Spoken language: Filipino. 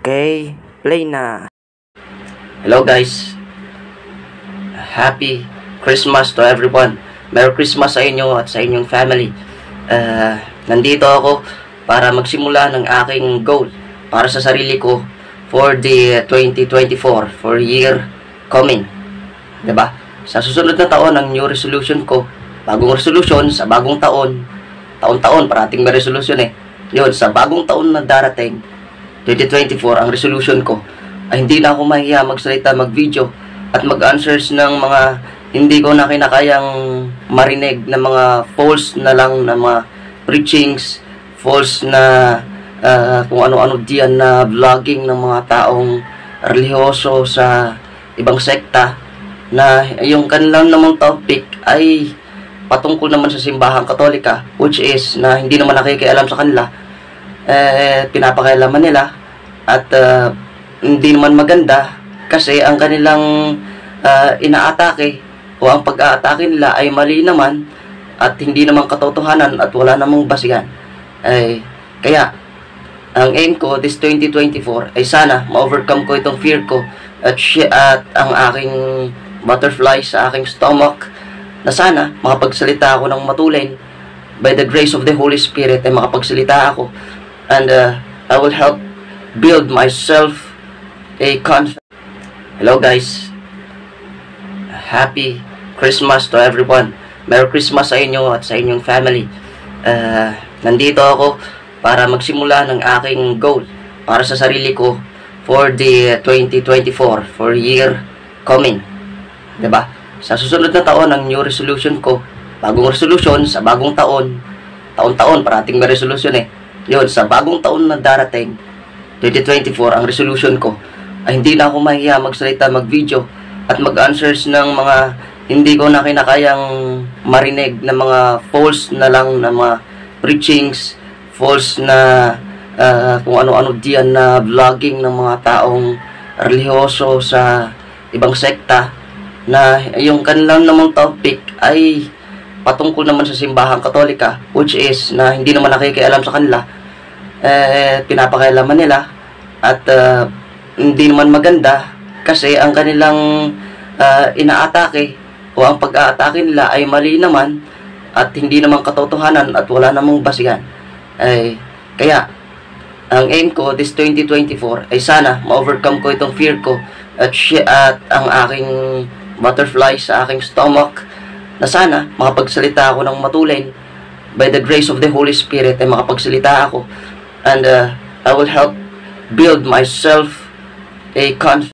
Okay, play na. Hello guys, Happy Christmas to everyone. Merry Christmas sa inyo at sa inyong family. Nandito ako para magsimula ng aking goal para sa sarili ko for the 2024, for year coming. Diba? Sa susunod na taon, ang new resolution ko, bagong resolution sa bagong taon, taon-taon, parating may resolution eh. Yun, sa bagong taon na darating, 2024, ang resolution ko ay hindi na ako mahiya magsalita, mag-video at mag-answers ng mga hindi ko na kinakayang marinig na mga false na lang na mga preachings, false na kung ano-ano diyan na vlogging ng mga taong relihiyoso sa ibang sekta na yung kanilang namang topic ay patungkol naman sa simbahang Katolika, which is na hindi naman nakikialam sa kanila, pinapakailaman nila at hindi naman maganda kasi ang kanilang inaatake o ang pag-aatake nila ay mali naman at hindi naman katotohanan at wala namang basihan. Kaya ang aim ko this 2024 ay sana ma-overcome ko itong fear ko at ang aking butterfly sa aking stomach, na sana makapagsalita ako ng matulin by the grace of the Holy Spirit, ay makapagsalita ako and I will help build myself a confidence. Hello guys, Happy Christmas to everyone. Merry Christmas sa inyo at sa inyong family. Nandito ako para magsimula ng aking goal para sa sarili ko for the 2024, for year coming. Diba? Sa susunod na taon, ang new resolution ko, bagong resolution sa bagong taon, taon-taon, parating may resolution eh. Yun, sa bagong taon na darating, 2024, ang resolution ko ay hindi na ako mahiya magsalita, mag-video at mag-answers ng mga hindi ko na kinakayang marinig na mga false na lang na mga preachings, false na kung ano-ano diyan na vlogging ng mga taong relihiyoso sa ibang sekta na yung kanilang namang topic ay patungkol naman sa simbahang Katolika, which is na hindi naman nakikialam sa kanila, pinapakailaman nila at hindi naman maganda kasi ang kanilang inaatake o ang pag-aatake nila ay mali naman at hindi naman katotohanan at wala namang basihan. Kaya ang aim ko this 2024 ay sana ma-overcome ko itong fear ko at ang aking butterfly sa aking stomach, na sana makapagsalita ako ng matulin by the grace of the Holy Spirit, ay makapagsalita ako and I will help build myself a confidence.